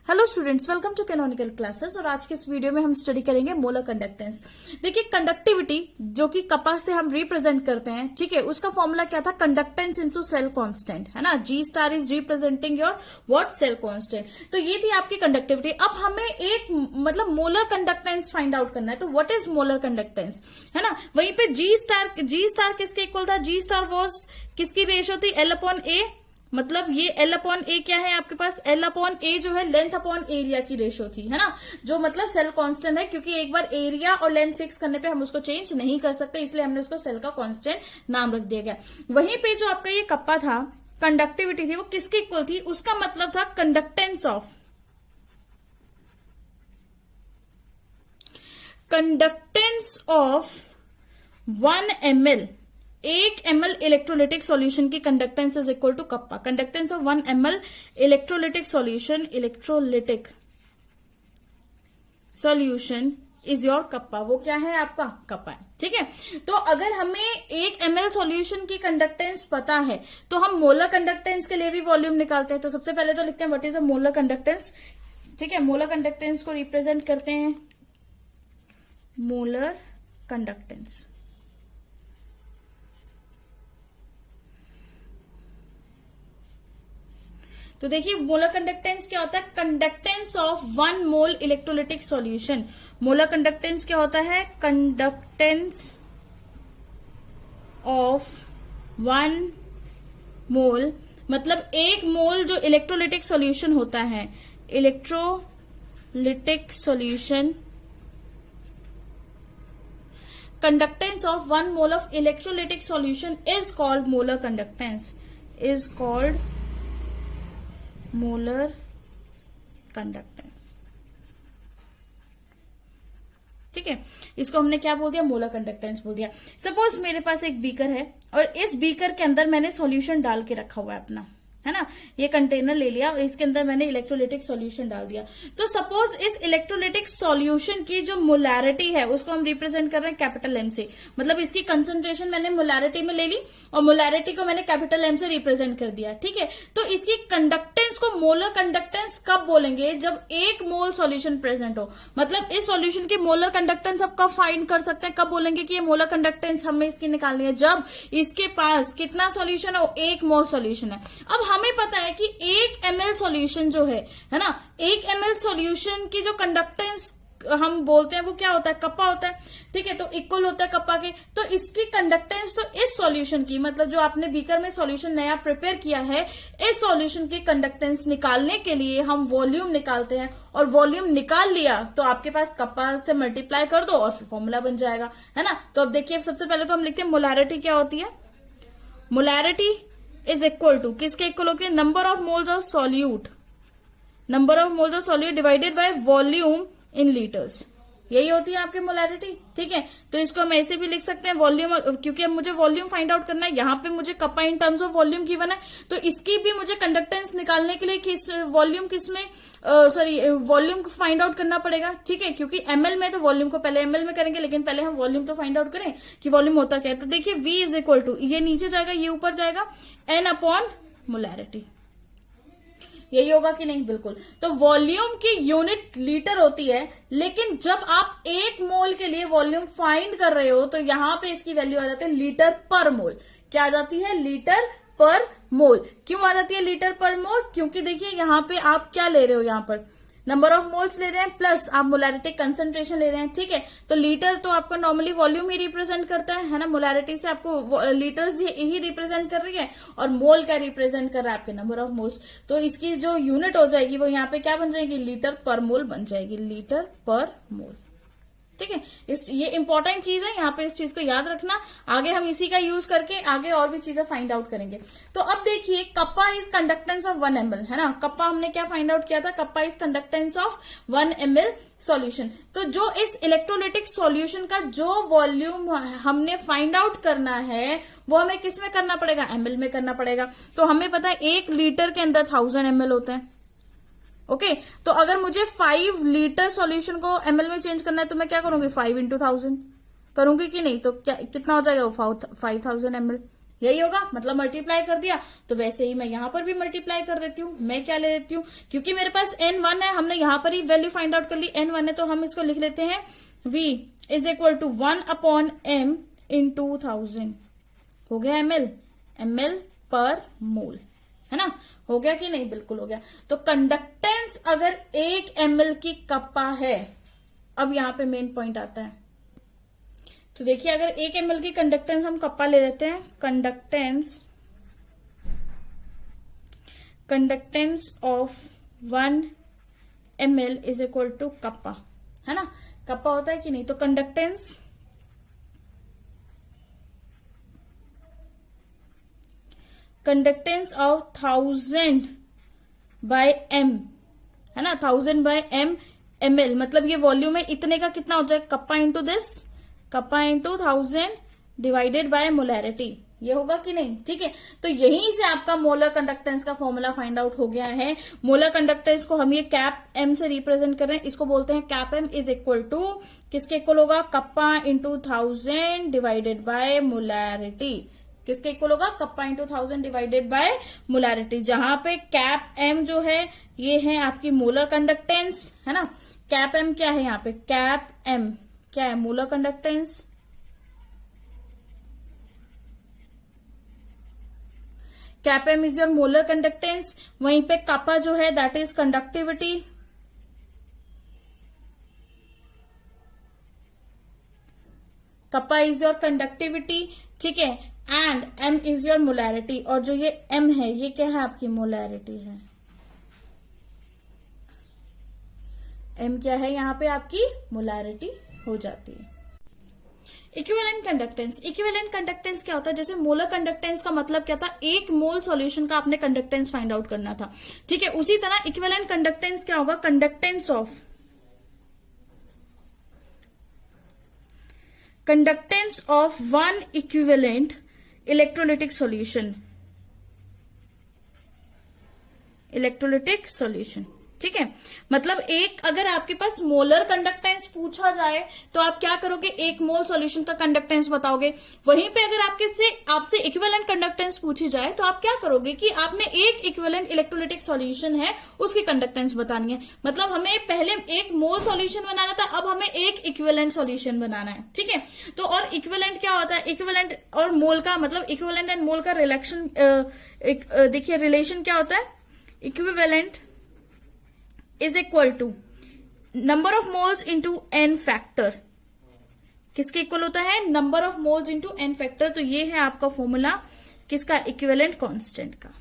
Hello students, welcome to Canonical Classes. और आज के इस वीडियो में हम स्टडी करेंगे मोलर कंडक्टेंस। देखिए, कंडक्टिविटी जो कि कपा से हम रिप्रेजेंट करते हैं, ठीक है, उसका फॉर्मूला क्या था? कंडक्टेंस इनटू सेल कांस्टेंट, है ना। G star is representing your what? Cell constant. तो ये थी आपकी कंडक्टिविटी। अब हमें एक मतलब मोलर कंडक्टेंस फाइंड आउट करना है। तो व्हाट इज मोलर कंडक्टेंस, है ना। वहीं पे जी स्टार किसके इक्वल था? जी स्टार वॉज किसकी रेशियो थी? एल अपॉन ए। मतलब ये L अपॉन ए क्या है आपके पास? L अपॉन ए जो है लेंथ अपॉन एरिया की रेशियो थी, है ना, जो मतलब सेल कांस्टेंट है, क्योंकि एक बार एरिया और लेंथ फिक्स करने पे हम उसको चेंज नहीं कर सकते, इसलिए हमने उसको सेल का कांस्टेंट नाम रख दिया गया। वहीं पे जो आपका ये कप्पा था, कंडक्टिविटी थी, वो किसके इक्वल थी? उसका मतलब था conductance of 1 ml, 1 ml electrolytic solution की conductance is equal to kappa. Conductance of 1 ml electrolytic solution is your kappa. वो क्या है? आपका कप्पा है, ठीक है। तो अगर हमें 1 ml सॉल्यूशन की कंडक्टेंस पता है तो हम मोलर कंडक्टेंस के लिए भी वॉल्यूम निकालते हैं। तो सबसे पहले तो लिखते हैं what is a molar conductance, ठीक है। मोलर कंडक्टेंस को रिप्रेजेंट करते हैं मोलर कंडक्टेंस। तो देखिए, मोलर कंडक्टेंस क्या होता है? Conductance of 1 mole electrolytic solution. Molar conductance क्या होता है? कंडक्टेंस ऑफ 1 मोल, मतलब 1 मोल जो इलेक्ट्रोलिटिक सॉल्यूशन होता है, electrolytic solution, conductance of 1 mole of electrolytic solution is called molar conductance, is called molar conductance, ठीक है। इसको हमने क्या बोल दिया? मोलर कंडक्टेंस बोल दिया। सपोज मेरे पास एक बीकर है और इस बीकर के अंदर मैंने सॉल्यूशन डाल के रखा हुआ है अपना, है ना। ये कंटेनर ले लिया और इसके अंदर मैंने इलेक्ट्रोलिटिक सॉल्यूशन डाल दिया। तो सपोज इस इलेक्ट्रोलिटिक सॉल्यूशन की जो मोलैरिटी है उसको हम रिप्रेजेंट कर रहे हैं कैपिटल एम से। मतलब इसकी कंसंट्रेशन मैंने मोलैरिटी में ले ली और मोलैरिटी को मैंने कैपिटल एम से रिप्रेजेंट कर दिया, ठीक है। तो इसकी कंडक्टेंस को मोलर कंडक्टेंस कब बोलेंगे? जब 1 मोल सॉल्यूशन प्रेजेंट हो। मतलब इस सॉल्यूशन की मोलर कंडक्टेंस आप कब फाइंड कर सकते हैं? कब बोलेंगे कि ये मोलर कंडक्टेंस हमें इसकी निकालनी है? जब इसके पास कितना सॉल्यूशन है? 1 मोल सॉल्यूशन है। अब हमें पता है कि 1 ml सॉल्यूशन जो है ना, 1 ml सॉल्यूशन की जो कंडक्टेंस हम बोलते हैं वो क्या होता है? कप्पा होता है, ठीक है। तो इक्वल होता है कप्पा के। तो इसकी कंडक्टेंस तो इस सॉल्यूशन की, मतलब जो आपने बीकर में सॉल्यूशन नया प्रिपेयर किया है, इस सॉल्यूशन की कंडक्टेंस निकालने के लिए हम वॉल्यूम निकालते हैं। और वॉल्यूम निकाल लिया तो आपके पास कप्पा से मल्टीप्लाई कर दो और फिर फॉर्मूला बन जाएगा, है ना। तो अब देखिए, सबसे पहले तो हम लिखते हैं मोलैरिटी क्या होती है? मोलैरिटी इज इक्वल टू किसके इक्वल होती है? Number of moles of solute, number of moles of solute divided by volume in litres. यही होती है आपकी मोलैरिटी, ठीक है। तो इसको हम ऐसे भी लिख सकते हैं वॉल्यूम, क्योंकि अब मुझे वॉल्यूम फाइंड आउट करना है। यहाँ पे मुझे kappa in terms of volume given है, तो इसकी भी मुझे कंडक्टेंस निकालने के लिए किस वॉल्यूम किसमें वॉल्यूम फाइंड आउट करना पड़ेगा, ठीक है। क्योंकि एमएल में तो वॉल्यूम को पहले एमएल में करेंगे, लेकिन पहले हम वॉल्यूम तो फाइंड आउट करें कि वॉल्यूम होता क्या है। तो देखिए, V इज इक्वल टू, ये नीचे जाएगा, ये ऊपर जाएगा, N अपॉन मोलैरिटी। यही होगा कि नहीं? बिल्कुल। तो वॉल्यूम की यूनिट लीटर होती है, लेकिन जब आप 1 मोल के लिए वॉल्यूम फाइंड कर रहे हो तो यहां पे इसकी वैल्यू आ जाती है लीटर पर मोल। क्या आ जाती है? लीटर पर मोल। क्यों आ जाती है लीटर पर मोल? क्योंकि देखिए, यहां पे आप क्या ले रहे हो? यहां पर नंबर ऑफ मोल्स ले रहे हैं प्लस आप मोलैरिटी कंसंट्रेशन ले रहे हैं, ठीक है। तो लीटर तो आपका नॉर्मली वॉल्यूम ही रिप्रेजेंट करता है ना। मोलैरिटी से आपको लीटर्स ही रिप्रेजेंट कर रही है और मोल क्या रिप्रेजेंट कर रहा है? आपके नंबर ऑफ मोल्स। तो इसकी जो यूनिट हो जाएगी वो यहाँ पे क्या बन जाएगी? लीटर पर मोल बन जाएगी, लीटर पर मोल, ठीक है। ये इंपॉर्टेंट चीज है, यहाँ पे इस चीज को याद रखना। आगे हम इसी का यूज करके आगे और भी चीजें फाइंड आउट करेंगे। तो अब देखिए, kappa is conductance of 1 ml, है ना। कप्पा हमने क्या फाइंड आउट किया था? Kappa is conductance of 1 ml solution. तो जो इस इलेक्ट्रोलिटिक सॉल्यूशन का जो वॉल्यूम हमने फाइंड आउट करना है वो हमें किस में करना पड़ेगा? ml में करना पड़ेगा। तो हमें पता है 1 लीटर के अंदर 1000 ml होते हैं, ओके। तो अगर मुझे 5 लीटर सॉल्यूशन को ml में चेंज करना है तो मैं क्या करूंगी? 5 into 1000 करूंगी कि नहीं? तो क्या कितना हो जाएगा? 5000 ml, यही होगा, मतलब मल्टीप्लाई कर दिया। तो वैसे ही मैं यहां पर भी मल्टीप्लाई कर देती हूँ। मैं क्या ले लेती हूँ, क्योंकि मेरे पास n1 है, हमने यहां पर ही वैल्यू फाइंड आउट कर ली, n1 है, तो हम इसको लिख लेते हैं v is equal to 1/m into 1000। हो गया ml पर मोल, है ना। हो गया कि नहीं, बिल्कुल हो गया। तो कंडक्टेंस अगर 1 ml की कप्पा है, अब यहां पे मेन पॉइंट आता है। तो देखिए, अगर 1 ml की कंडक्टेंस हम कप्पा ले लेते हैं, conductance of 1 ml is equal to kappa, है ना। कप्पा होता है कि नहीं, तो कंडक्टेंस ऑफ 1000 बाय m, है ना, 1000 बाय m ml, मतलब ये वॉल्यूम है, इतने का कितना हो जाएगा, kappa into this, kappa into 1000 divided by molarity, ये होगा कि नहीं। ठीक है, तो यहीं से आपका मोलर कंडक्टेंस का फॉर्मूला फाइंड आउट हो गया है। मोलर कंडक्टेंस को हम ये कैप m से रिप्रेजेंट कर रहे हैं, इसको बोलते हैं cap m is equal to, किसके इक्वल होगा, kappa into 1000 divided by molarity. किसके इक्वल होगा, kappa into 1000 divided by molarity, जहां पे कैप m जो है ये है आपकी मोलर कंडक्टेंस, है ना। कैप m क्या है यहाँ पे, कैप m क्या है, molar conductance. Cap m is your molar conductance. वहीं पे कप्पा जो है that is conductivity. Kappa is your conductivity, ठीक है, and m is your molarity, और जो ये m है ये क्या है, आपकी मोलैरिटी है। m क्या है यहाँ पे, आपकी मोलैरिटी हो जाती है। इक्विवेलेंट कंडक्टेंस, इक्विवेलेंट कंडक्टेंस क्या होता है, जैसे मोलर कंडक्टेंस का मतलब क्या था, 1 मोल सॉल्यूशन का आपने कंडक्टेंस फाइंड आउट करना था। ठीक है, उसी तरह इक्विवेलेंट कंडक्टेंस क्या होगा, conductance of 1 equivalent electrolytic solution. ठीक है, मतलब एक, अगर आपके पास मोलर कंडक्टेंस पूछा जाए तो आप क्या करोगे, 1 मोल सॉल्यूशन का कंडक्टेंस बताओगे। वहीं पे अगर आपसे इक्विवेलेंट कंडक्टेंस पूछी जाए तो आप क्या करोगे कि आपने एक इक्विवेलेंट इलेक्ट्रोलिटिक सॉल्यूशन है उसकी कंडक्टेंस बतानी है। मतलब हमें पहले 1 मोल सॉल्यूशन बनाना था, अब हमें एक इक्विवेलेंट सॉल्यूशन बनाना है। ठीक है, तो और इक्विवेलेंट क्या होता है, इक्विवेलेंट और मोल का मतलब इक्विवेलेंट एंड मोल का रिलेशन, देखिए रिलेशन क्या होता है, equivalent is equal to number of moles into n factor. किसके इक्वल होता है, number of moles into n factor. तो ये है आपका फॉर्मूला किसका, इक्विवेलेंट कांस्टेंट का।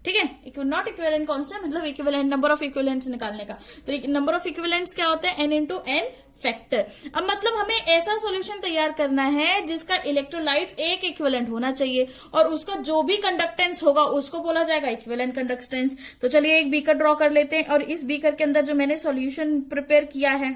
ठीक है, नॉट इक्विवेलेंट कांस्टेंट मतलब इक्विवेलेंट नंबर ऑफ इक्विवेलेंट्स निकालने का। तो नंबर ऑफ इक्विवेलेंट्स क्या होता है, n इंटू n फैक्टर। अब मतलब हमें ऐसा सॉल्यूशन तैयार करना है जिसका इलेक्ट्रोलाइट एक इक्विवेलेंट होना चाहिए, और उसका जो भी कंडक्टेंस होगा उसको बोला जाएगा इक्विवेलेंट कंडक्टेंस। तो चलिए एक बीकर ड्रॉ कर लेते हैं, और इस बीकर के अंदर जो मैंने सॉल्यूशन प्रिपेयर किया है,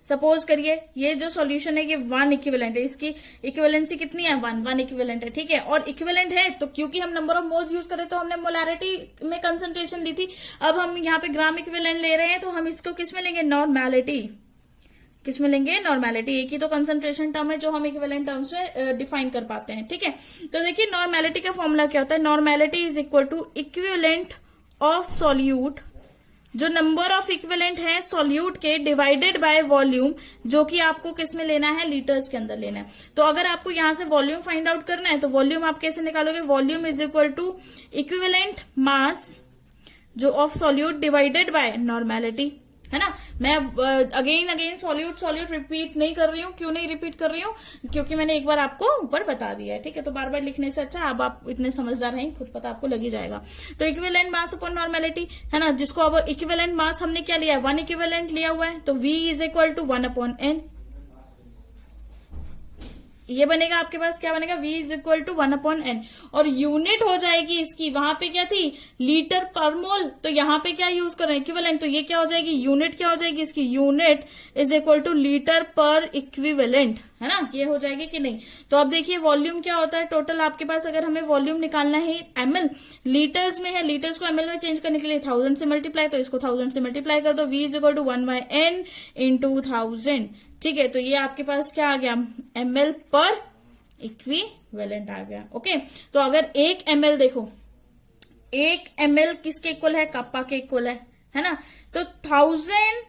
सपोज करिए ये जो सॉल्यूशन है ये 1 इक्विवेलेंट है, इसकी इक्विवेलेंसी कितनी है, 1 इक्विवेलेंट है। ठीक है, और इक्विवेलेंट है तो क्योंकि हम नंबर ऑफ मोल्स यूज करें तो हमने मोलैरिटी में कंसंट्रेशन ली थी। अब हम यहाँ पे ग्राम इक्विवेलेंट ले रहे हैं, तो हम इसको किसमें लेंगे, नॉर्मेलिटी। किसमें लेंगे, नॉर्मेलिटी। एक ही तो कंसंट्रेशन टर्म है जो हम इक्विवेलेंट टर्म्स में डिफाइन कर पाते हैं। ठीक है, तो देखिए नॉर्मेलिटी का फॉर्मूला क्या होता है, normality is equal to equivalent of solute, जो नंबर ऑफ इक्विवेलेंट है सॉल्यूट के डिवाइडेड बाय वॉल्यूम, जो कि आपको किस में लेना है, लीटर्स के अंदर लेना है। तो अगर आपको यहां से वॉल्यूम फाइंड आउट करना है तो वॉल्यूम आप कैसे निकालोगे, volume is equal to equivalent mass जो of solute divided by normality, है ना। मैं अगेन सॉल्यूट रिपीट नहीं कर रही हूँ। क्यों नहीं रिपीट कर रही हूँ, क्योंकि मैंने एक बार आपको ऊपर बता दिया है। ठीक है, तो बार बार लिखने से अच्छा, अब आप इतने समझदार हैं, खुद पता आपको लग ही जाएगा। तो इक्विवेलेंट मास अपॉन नॉर्मेलिटी, है ना, जिसको अब इक्विवेलेंट मास हमने क्या लिया है, 1 इक्विवेलेंट लिया हुआ है, तो V is equal to 1/n। ये बनेगा आपके पास, क्या बनेगा, V is equal to 1/n, और यूनिट हो जाएगी इसकी, वहां पे क्या थी, लीटर पर मोल, तो यहाँ पे क्या यूज कर रहे हैं, इक्विवेलेंट, तो ये क्या हो जाएगी, यूनिट क्या हो जाएगी इसकी, unit is equal two litre पर इक्विवेलेंट, है ना, ये हो जाएगी कि नहीं। तो अब देखिए वॉल्यूम क्या होता है टोटल आपके पास, अगर हमें वॉल्यूम निकालना है ml, लीटर्स में है, लीटर्स को ml में चेंज करने के लिए 1000 से मल्टीप्लाई, तो इसको 1000 से मल्टीप्लाई कर दो, V is equal to 1/n into 1000। ठीक है, तो ये आपके पास क्या आ गया, ml पर इक्विवेलेंट। इक्विवेलेंट आ गया। ओके, तो अगर 1 ml देखो, 1 ml किसके इक्वल है? कप्पा के इक्वल है ना। तो 1000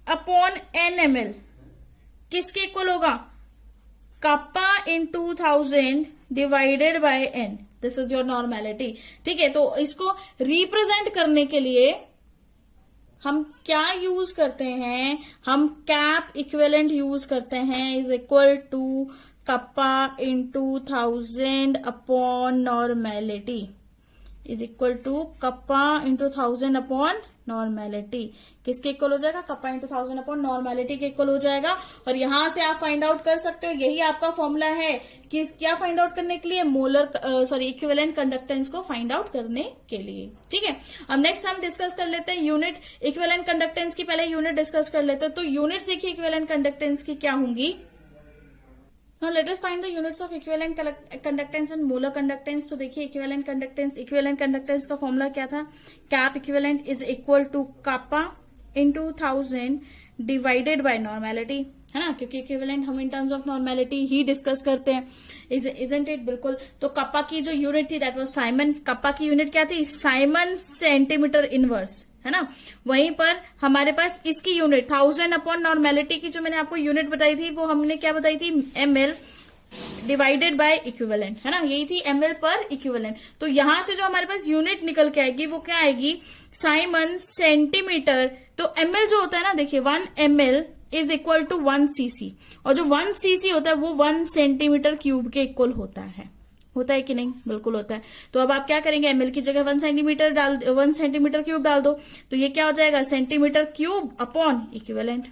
अपॉन n ml किसके इक्वल होगा? Kappa into 1000 divided bye n। This is your normality. ठीक है, तो इसको रिप्रेजेंट करने के लिए हम क्या यूज करते हैं? हम कैप इक्विवेलेंट यूज करते हैं, is equal to kappa into 1000 upon normality, is equal to kappa into 1000 upon normality. किसके इक्वल हो जाएगा? कप्पा इंटू 1000 अपॉन नॉर्मेलिटी के इक्वल हो जाएगा। और यहां से आप फाइंड आउट कर सकते हो, यही आपका फॉर्मूला है कि क्या फाइंड आउट करने के लिए? मोलर इक्विवेलेंट कंडक्टेंस को फाइंड आउट करने के लिए। ठीक है, अब नेक्स्ट हम डिस्कस कर लेते हैं यूनिट इक्विवेलेंट कंडक्टेंस की। पहले यूनिट डिस्कस कर लेते हैं। तो यूनिट्स देखिए इक्विवेलेंट कंडक्टेंस की क्या होंगी। Now let us find the units of equivalent conductance and molar conductance। तो देखिए equivalent conductance का फॉर्मूला क्या था? Cap equivalent is equal to kappa into 1000 divided by normality, है ना, क्योंकि इक्विवेलेंट हम इन टर्म्स ऑफ नॉर्मेलिटी ही डिस्कस करते हैं, इजंट इट? बिल्कुल। तो कप्पा की जो यूनिट थी दैट वाज साइमन। कप्पा की यूनिट क्या थी? साइमन सेंटीमीटर इनवर्स, है ना। वहीं पर हमारे पास इसकी यूनिट 1000 अपॉन नॉर्मेलिटी की जो मैंने आपको यूनिट बताई थी वो हमने क्या बताई थी? ml डिवाइडेड बाय इक्विवेलेंट, है ना, यही थी ml पर इक्विवेलेंट। तो यहां से जो हमारे पास यूनिट निकल के आएगी वो क्या आएगी? Simon centimetre. तो ml जो होता है ना, देखिए 1 ml is equal to 1 cc, और जो 1 cc होता है वो 1 सेंटीमीटर क्यूब के इक्वल होता है कि नहीं? बिल्कुल होता है। तो अब आप क्या करेंगे? ml की जगह 1 सेंटीमीटर क्यूब डाल दो, तो ये क्या हो जाएगा? सेंटीमीटर क्यूब अपॉन इक्विवेलेंट,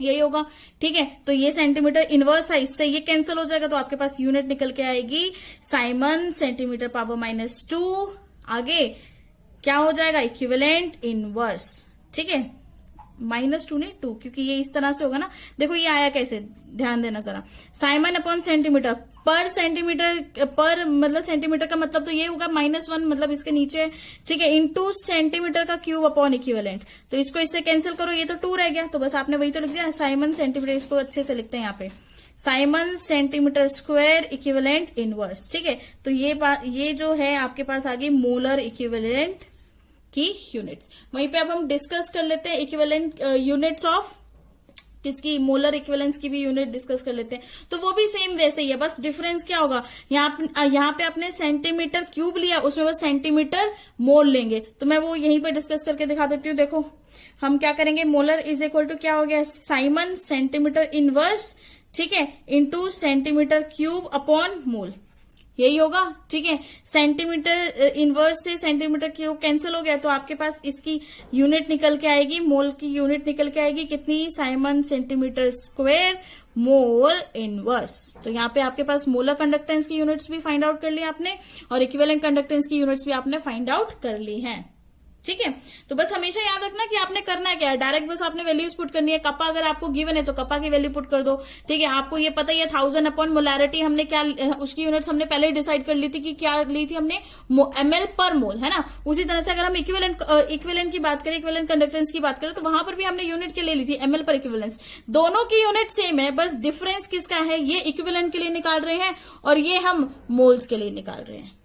यही होगा। ठीक है, तो ये सेंटीमीटर इनवर्स था, इससे ये कैंसिल हो जाएगा, तो आपके पास यूनिट निकल के आएगी साइमन सेंटीमीटर पावर -2। आगे क्या हो जाएगा? Equivalent inverse. ठीक है, -2 नहीं 2, क्योंकि ये इस तरह से होगा ना। देखो ये आया कैसे, ध्यान देना जरा। साइमन अपॉन सेंटीमीटर पर सेंटीमीटर, पर मतलब सेंटीमीटर का मतलब तो ये होगा -1, मतलब इसके नीचे, ठीक है, इंटू सेंटीमीटर का क्यूब अपॉन इक्विवेलेंट। तो इसको इससे कैंसिल करो, ये तो 2 रह गया, तो बस आपने वही तो लिख दिया साइमन सेंटीमीटर। इसको अच्छे से लिखते हैं यहाँ पे, Simon centimetre square equivalent inverse. ठीक है, तो ये जो है आपके पास आ गई मोलर इक्विवेलेंट की यूनिट्स। वहीं पे अब हम डिस्कस कर लेते हैं इक्विवेलेंट यूनिट्स ऑफ किसकी? मोलर इक्विवेलेंस की भी यूनिट डिस्कस कर लेते हैं। तो वो भी सेम वैसे ही है, बस डिफरेंस क्या होगा? यहाँ पे आपने सेंटीमीटर क्यूब लिया, उसमें बस सेंटीमीटर मोल लेंगे। तो मैं वो यहीं पे डिस्कस करके दिखा देती हूँ। देखो हम क्या करेंगे? मोलर इज इक्वल टू क्या हो गया? साइमन सेंटीमीटर इनवर्स, ठीक है, into centimetre cube upon mole, यही होगा। ठीक है, सेंटीमीटर इनवर्स से सेंटीमीटर क्यूब कैंसिल हो गया, तो आपके पास इसकी यूनिट निकल के आएगी, मोल की यूनिट निकल के आएगी कितनी? Simon centimetre square mole inverse. तो यहाँ पे आपके पास मोलर कंडक्टेंस की यूनिट्स भी फाइंड आउट कर ली आपने, और इक्विवेलेंट कंडक्टेंस की यूनिट्स भी आपने फाइंड आउट कर ली हैं। ठीक है, तो बस हमेशा याद रखना कि आपने करना क्या है, डायरेक्ट बस आपने वैल्यूज पुट करनी है। कप्पा अगर आपको गिवन है तो कप्पा की वैल्यू पुट कर दो। ठीक है, आपको ये पता ही है 1000 अपॉन मोलैरिटी हमने क्या, उसकी यूनिट्स हमने पहले ही डिसाइड कर ली थी कि क्या ली थी हमने? ml पर मोल, है ना। उसी तरह से अगर हम इक्विवेलेंट की बात करें, इक्विवेलेंट कंडक्टेंस की बात करें, तो वहां पर भी हमने यूनिट के ले ली थी ml पर इक्विवेलेंस। दोनों की यूनिट सेम है, बस डिफरेंस किसका है? ये इक्विवेलेंट के लिए निकाल रहे हैं और ये हम मोल्स के लिए निकाल रहे हैं।